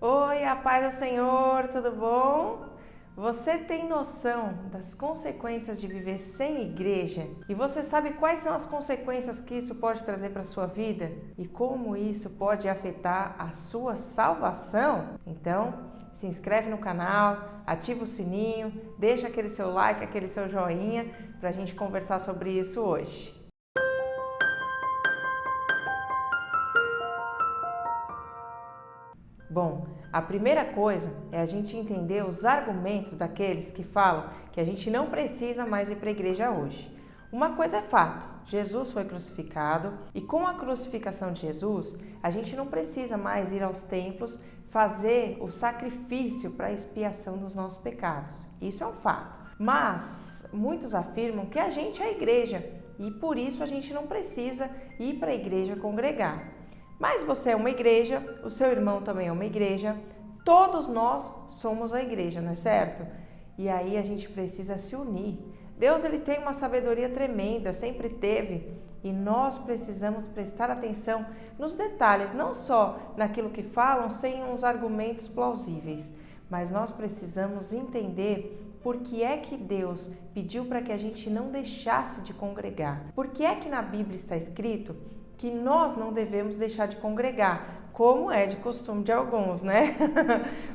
Oi, a paz do Senhor, tudo bom? Você tem noção das consequências de viver sem igreja? E você sabe quais são as consequências que isso pode trazer para a sua vida? E como isso pode afetar a sua salvação? Então, se inscreve no canal, ativa o sininho, deixa aquele seu like, aquele seu joinha para a gente conversar sobre isso hoje. Bom, a primeira coisa é a gente entender os argumentos daqueles que falam que a gente não precisa mais ir para a igreja hoje. Uma coisa é fato, Jesus foi crucificado e com a crucificação de Jesus, a gente não precisa mais ir aos templos fazer o sacrifício para a expiação dos nossos pecados. Isso é um fato. Mas muitos afirmam que a gente é a igreja e por isso a gente não precisa ir para a igreja congregar. Mas você é uma igreja, o seu irmão também é uma igreja, todos nós somos a igreja, não é certo? E aí a gente precisa se unir. Deus ele tem uma sabedoria tremenda, sempre teve, e nós precisamos prestar atenção nos detalhes, não só naquilo que falam sem uns argumentos plausíveis, mas nós precisamos entender por que é que Deus pediu para que a gente não deixasse de congregar. Por que é que na Bíblia está escrito que nós não devemos deixar de congregar, como é de costume de alguns, né?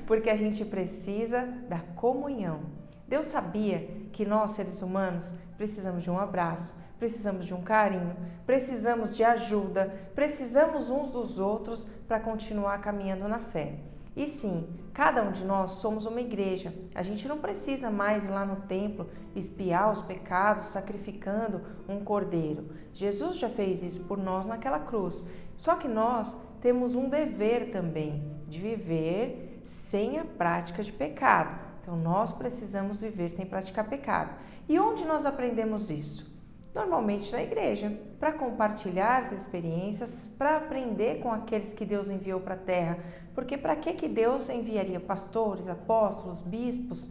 Porque a gente precisa da comunhão. Deus sabia que nós, seres humanos, precisamos de um abraço, precisamos de um carinho, precisamos de ajuda, precisamos uns dos outros para continuar caminhando na fé. E sim, cada um de nós somos uma igreja. A gente não precisa mais ir lá no templo espiar os pecados sacrificando um cordeiro. Jesus já fez isso por nós naquela cruz. Só que nós temos um dever também de viver sem a prática de pecado. Então nós precisamos viver sem praticar pecado. E onde nós aprendemos isso? Normalmente na igreja, para compartilhar as experiências, para aprender com aqueles que Deus enviou para a terra. Porque para que Deus enviaria pastores, apóstolos, bispos,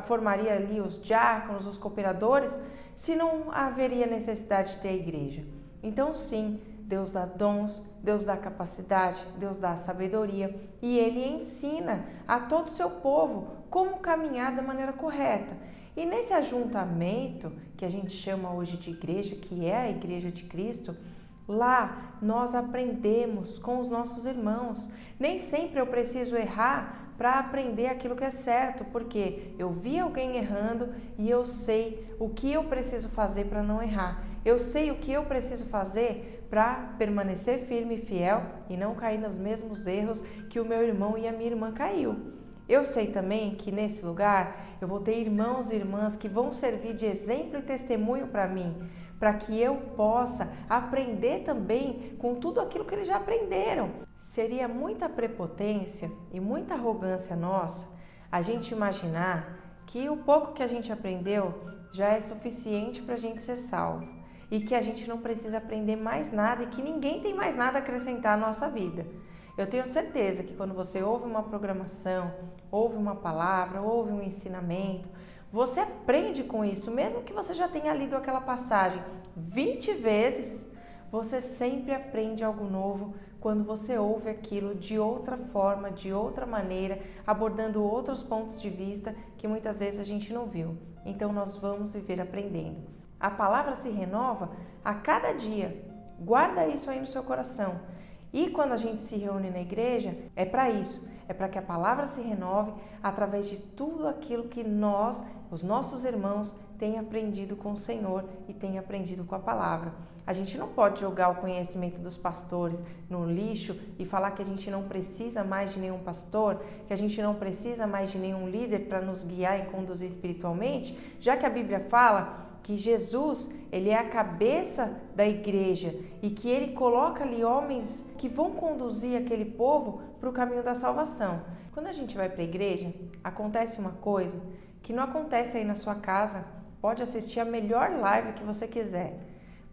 formaria ali os diáconos, os cooperadores, se não haveria necessidade de ter a igreja? Então sim, Deus dá dons, Deus dá capacidade, Deus dá sabedoria e Ele ensina a todo o seu povo como caminhar da maneira correta. E nesse ajuntamento, que a gente chama hoje de igreja, que é a Igreja de Cristo, lá nós aprendemos com os nossos irmãos. Nem sempre eu preciso errar para aprender aquilo que é certo, porque eu vi alguém errando e eu sei o que eu preciso fazer para não errar. Eu sei o que eu preciso fazer para permanecer firme e fiel e não cair nos mesmos erros que o meu irmão e a minha irmã caiu. Eu sei também que nesse lugar eu vou ter irmãos e irmãs que vão servir de exemplo e testemunho para mim, para que eu possa aprender também com tudo aquilo que eles já aprenderam. Seria muita prepotência e muita arrogância nossa a gente imaginar que o pouco que a gente aprendeu já é suficiente para a gente ser salvo e que a gente não precisa aprender mais nada e que ninguém tem mais nada a acrescentar à nossa vida. Eu tenho certeza que quando você ouve uma programação, ouve uma palavra, ouve um ensinamento, você aprende com isso, mesmo que você já tenha lido aquela passagem 20 vezes, você sempre aprende algo novo quando você ouve aquilo de outra forma, de outra maneira, abordando outros pontos de vista que muitas vezes a gente não viu. Então nós vamos viver aprendendo. A palavra se renova a cada dia. Guarda isso aí no seu coração. E quando a gente se reúne na igreja, é para isso, é para que a palavra se renove através de tudo aquilo que nós, os nossos irmãos, têm aprendido com o Senhor e têm aprendido com a palavra. A gente não pode jogar o conhecimento dos pastores no lixo e falar que a gente não precisa mais de nenhum pastor, que a gente não precisa mais de nenhum líder para nos guiar e conduzir espiritualmente, já que a Bíblia fala que Jesus, ele é a cabeça da igreja e que ele coloca ali homens que vão conduzir aquele povo para o caminho da salvação. Quando a gente vai para a igreja, acontece uma coisa que não acontece aí na sua casa. Pode assistir a melhor live que você quiser.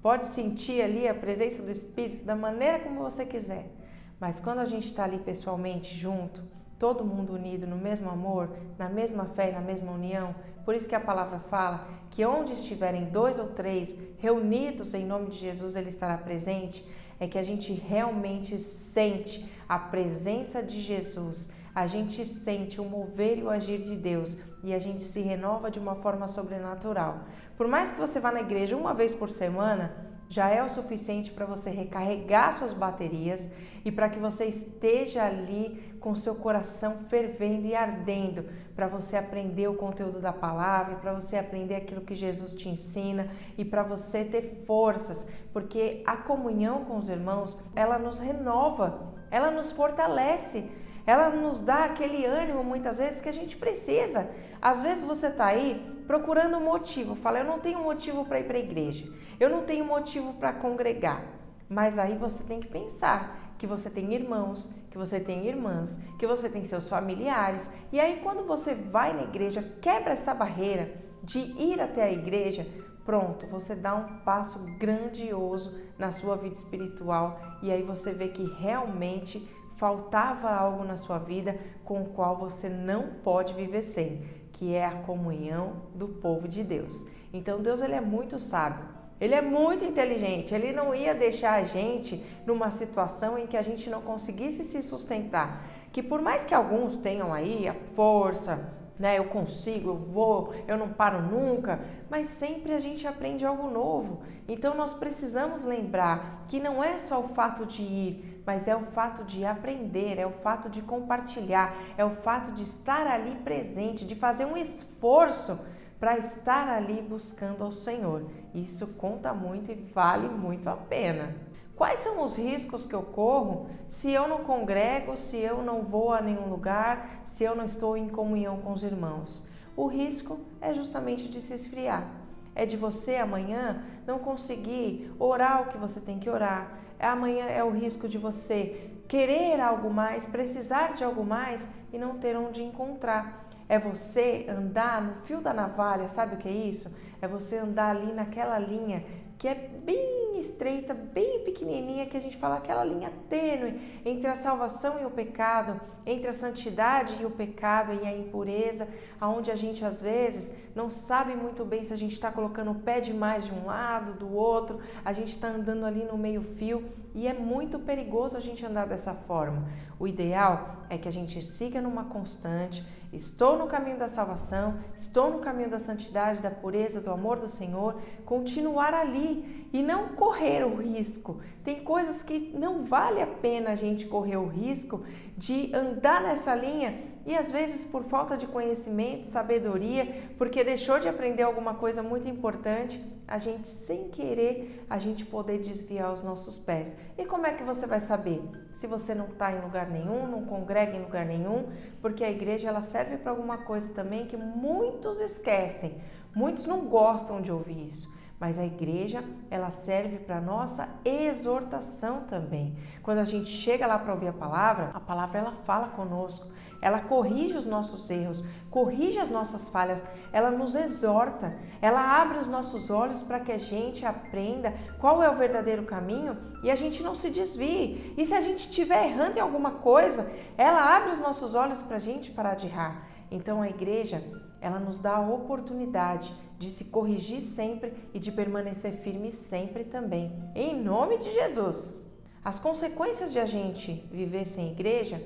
Pode sentir ali a presença do Espírito da maneira como você quiser. Mas quando a gente está ali pessoalmente junto, todo mundo unido no mesmo amor, na mesma fé e na mesma união, por isso que a palavra fala que onde estiverem 2 ou 3 reunidos em nome de Jesus, Ele estará presente, é que a gente realmente sente a presença de Jesus, a gente sente o mover e o agir de Deus e a gente se renova de uma forma sobrenatural. Por mais que você vá na igreja uma vez por semana, já é o suficiente para você recarregar suas baterias e para que você esteja ali com seu coração fervendo e ardendo, para você aprender o conteúdo da palavra, para você aprender aquilo que Jesus te ensina e para você ter forças, porque a comunhão com os irmãos, ela nos renova, ela nos fortalece, ela nos dá aquele ânimo muitas vezes que a gente precisa. Às vezes você está aí procurando um motivo, fala, eu não tenho motivo para ir para a igreja, eu não tenho motivo para congregar, mas aí você tem que pensar que você tem irmãos, que você tem irmãs, que você tem seus familiares, e aí quando você vai na igreja, quebra essa barreira de ir até a igreja, pronto, você dá um passo grandioso na sua vida espiritual e aí você vê que realmente faltava algo na sua vida com o qual você não pode viver sem, que é a comunhão do povo de Deus. Então Deus, ele é muito sábio, ele é muito inteligente, ele não ia deixar a gente numa situação em que a gente não conseguisse se sustentar, que por mais que alguns tenham aí a força, né, eu consigo, eu vou, eu não paro nunca, mas sempre a gente aprende algo novo. Então nós precisamos lembrar que não é só o fato de ir, mas é o fato de aprender, é o fato de compartilhar, é o fato de estar ali presente, de fazer um esforço para estar ali buscando ao Senhor. Isso conta muito e vale muito a pena. Quais são os riscos que eu corro se eu não congrego, se eu não vou a nenhum lugar, se eu não estou em comunhão com os irmãos? O risco é justamente de se esfriar. É de você amanhã não conseguir orar o que você tem que orar. Amanhã é o risco de você querer algo mais, precisar de algo mais e não ter onde encontrar. É você andar no fio da navalha, sabe o que é isso? É você andar ali naquela linha que é bem estreita, bem pequenininha, que a gente fala aquela linha tênue entre a salvação e o pecado, entre a santidade e o pecado e a impureza, aonde a gente às vezes não sabe muito bem se a gente está colocando o pé demais de um lado, do outro, a gente está andando ali no meio fio e é muito perigoso a gente andar dessa forma. O ideal é que a gente siga numa constante. Estou no caminho da salvação, estou no caminho da santidade, da pureza, do amor do Senhor, continuar ali e não correr o risco. Tem coisas que não vale a pena a gente correr o risco de andar nessa linha e às vezes por falta de conhecimento, sabedoria, porque deixou de aprender alguma coisa muito importante, a gente sem querer, a gente poder desviar os nossos pés. E como é que você vai saber? Se você não está em lugar nenhum, não congrega em lugar nenhum, porque a igreja ela serve para alguma coisa também que muitos esquecem, muitos não gostam de ouvir isso. Mas a igreja, ela serve para nossa exortação também. Quando a gente chega lá para ouvir a palavra ela fala conosco, ela corrige os nossos erros, corrige as nossas falhas, ela nos exorta, ela abre os nossos olhos para que a gente aprenda qual é o verdadeiro caminho e a gente não se desvie. E se a gente estiver errando em alguma coisa, ela abre os nossos olhos para a gente parar de errar. Então a igreja, ela nos dá a oportunidade de se corrigir sempre e de permanecer firme sempre também, em nome de Jesus. As consequências de a gente viver sem igreja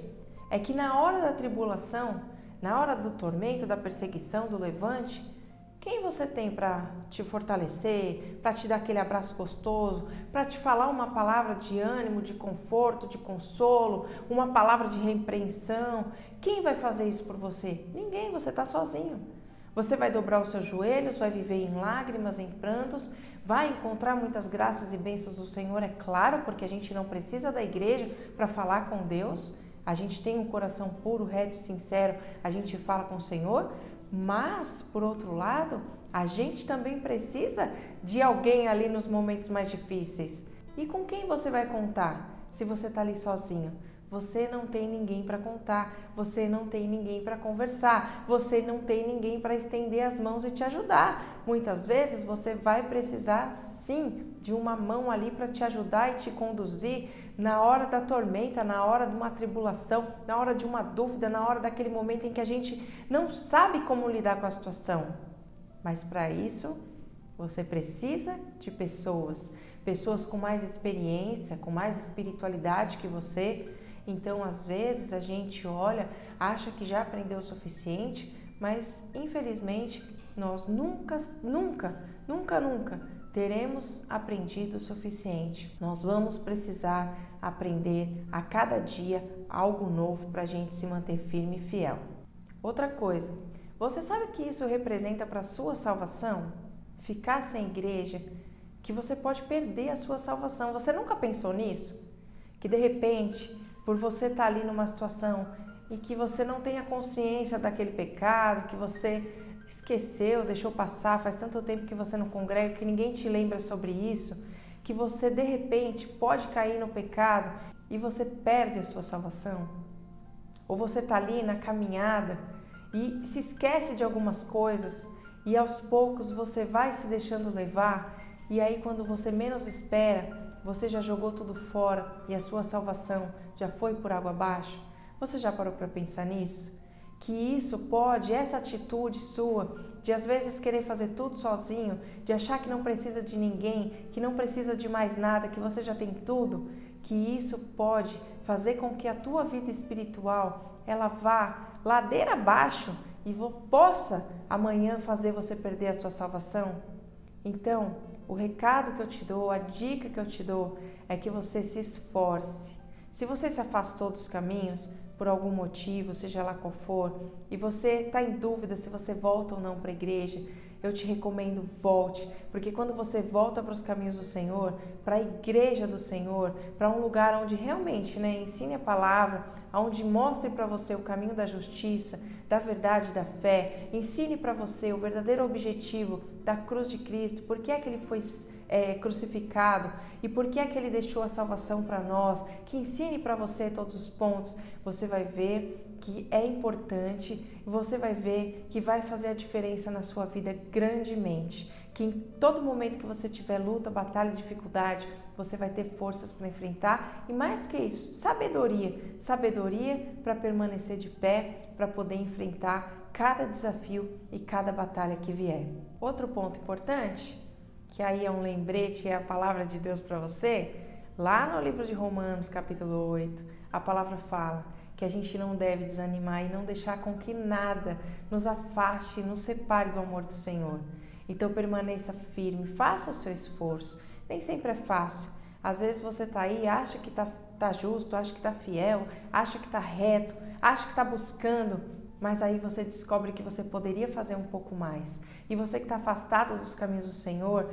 é que na hora da tribulação, na hora do tormento, da perseguição, do levante, quem você tem para te fortalecer, para te dar aquele abraço gostoso, para te falar uma palavra de ânimo, de conforto, de consolo, uma palavra de repreensão? Quem vai fazer isso por você? Ninguém, você está sozinho. Você vai dobrar os seus joelhos, vai viver em lágrimas, em prantos, vai encontrar muitas graças e bênçãos do Senhor, é claro, porque a gente não precisa da igreja para falar com Deus. A gente tem um coração puro, reto e sincero, a gente fala com o Senhor, mas, por outro lado, a gente também precisa de alguém ali nos momentos mais difíceis. E com quem você vai contar se você está ali sozinho? Você não tem ninguém para contar, você não tem ninguém para conversar, você não tem ninguém para estender as mãos e te ajudar. Muitas vezes você vai precisar sim de uma mão ali para te ajudar e te conduzir na hora da tormenta, na hora de uma tribulação, na hora de uma dúvida, na hora daquele momento em que a gente não sabe como lidar com a situação. Mas para isso, você precisa de pessoas com mais experiência, com mais espiritualidade que você. Então, às vezes, a gente olha, acha que já aprendeu o suficiente, mas, infelizmente, nós nunca teremos aprendido o suficiente. Nós vamos precisar aprender a cada dia algo novo para a gente se manter firme e fiel. Outra coisa, você sabe o que isso representa para a sua salvação? Ficar sem igreja, que você pode perder a sua salvação. Você nunca pensou nisso? Que de repente, por você estar ali numa situação e que você não tenha consciência daquele pecado, que você esqueceu, deixou passar, faz tanto tempo que você não congrega, que ninguém te lembra sobre isso, que você de repente pode cair no pecado e você perde a sua salvação? Ou você está ali na caminhada e se esquece de algumas coisas e aos poucos você vai se deixando levar e aí quando você menos espera, você já jogou tudo fora e a sua salvação já foi por água abaixo? Você já parou para pensar nisso? Que isso pode, essa atitude sua, de às vezes querer fazer tudo sozinho, de achar que não precisa de ninguém, que não precisa de mais nada, que você já tem tudo, que isso pode fazer com que a tua vida espiritual, ela vá ladeira abaixo e possa amanhã fazer você perder a sua salvação? Então, o recado que eu te dou, a dica que eu te dou é que você se esforce. Se você se afastou dos caminhos por algum motivo, seja lá qual for, e você está em dúvida se você volta ou não para a igreja, eu te recomendo, volte, porque quando você volta para os caminhos do Senhor, para a igreja do Senhor, para um lugar onde realmente ensine a palavra, onde mostre para você o caminho da justiça, da verdade, da fé, ensine para você o verdadeiro objetivo da cruz de Cristo, por que é que ele foi crucificado e por que é que ele deixou a salvação para nós, que ensine para você todos os pontos, você vai ver que é importante, você vai ver que vai fazer a diferença na sua vida grandemente, que em todo momento que você tiver luta, batalha, dificuldade, você vai ter forças para enfrentar e mais do que isso, sabedoria para permanecer de pé, para poder enfrentar cada desafio e cada batalha que vier. Outro ponto importante, que aí é um lembrete, é a palavra de Deus para você, lá no livro de Romanos, capítulo 8, a palavra fala que a gente não deve desanimar e não deixar com que nada nos afaste, nos separe do amor do Senhor. Então permaneça firme, faça o seu esforço. Nem sempre é fácil. Às vezes você está aí, acha que tá justo, acha que está fiel, acha que está reto, acha que está buscando, mas aí você descobre que você poderia fazer um pouco mais. E você que está afastado dos caminhos do Senhor,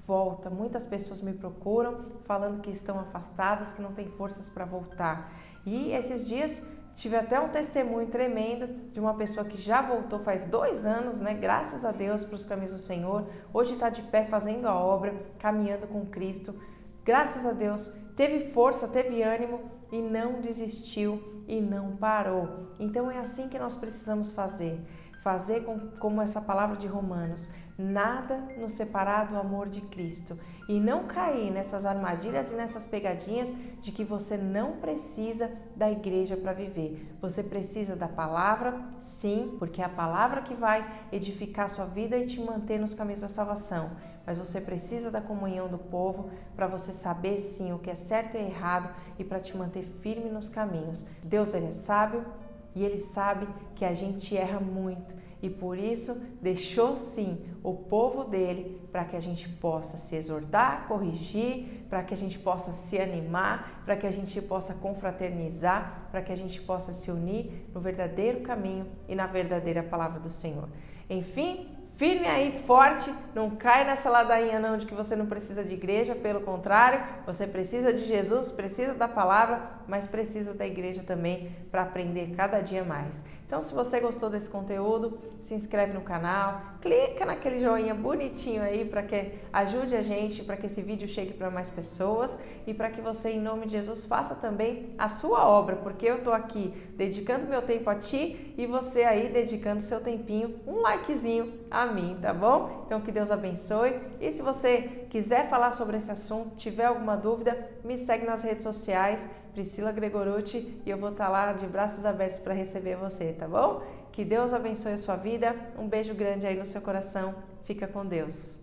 volta. Muitas pessoas me procuram falando que estão afastadas, que não têm forças para voltar. E esses dias tive até um testemunho tremendo de uma pessoa que já voltou faz 2 anos, graças a Deus, para os caminhos do Senhor. Hoje está de pé fazendo a obra, caminhando com Cristo. Graças a Deus, teve força, teve ânimo e não desistiu e não parou. Então é assim que nós precisamos fazer como essa palavra de Romanos, nada nos separar do amor de Cristo e não cair nessas armadilhas e nessas pegadinhas de que você não precisa da igreja para viver. Você precisa da palavra, sim, porque é a palavra que vai edificar a sua vida e te manter nos caminhos da salvação. Mas você precisa da comunhão do povo para você saber sim o que é certo e errado e para te manter firme nos caminhos. Deus, ele é sábio e ele sabe que a gente erra muito e por isso deixou sim o povo dele para que a gente possa se exortar, corrigir, para que a gente possa se animar, para que a gente possa confraternizar, para que a gente possa se unir no verdadeiro caminho e na verdadeira palavra do Senhor. Enfim, firme aí, forte, não cai nessa ladainha não de que você não precisa de igreja, pelo contrário, você precisa de Jesus, precisa da palavra, mas precisa da igreja também para aprender cada dia mais. Então, se você gostou desse conteúdo, se inscreve no canal, clica naquele joinha bonitinho aí para que ajude a gente, para que esse vídeo chegue para mais pessoas e para que você, em nome de Jesus, faça também a sua obra, porque eu estou aqui dedicando meu tempo a ti e você aí dedicando seu tempinho, um likezinho a mim, tá bom? Então, que Deus abençoe. E se você quiser falar sobre esse assunto, tiver alguma dúvida, me segue nas redes sociais, Priscila Gregorucci, e eu vou estar lá de braços abertos para receber você, tá bom? Que Deus abençoe a sua vida. Um beijo grande aí no seu coração. Fica com Deus.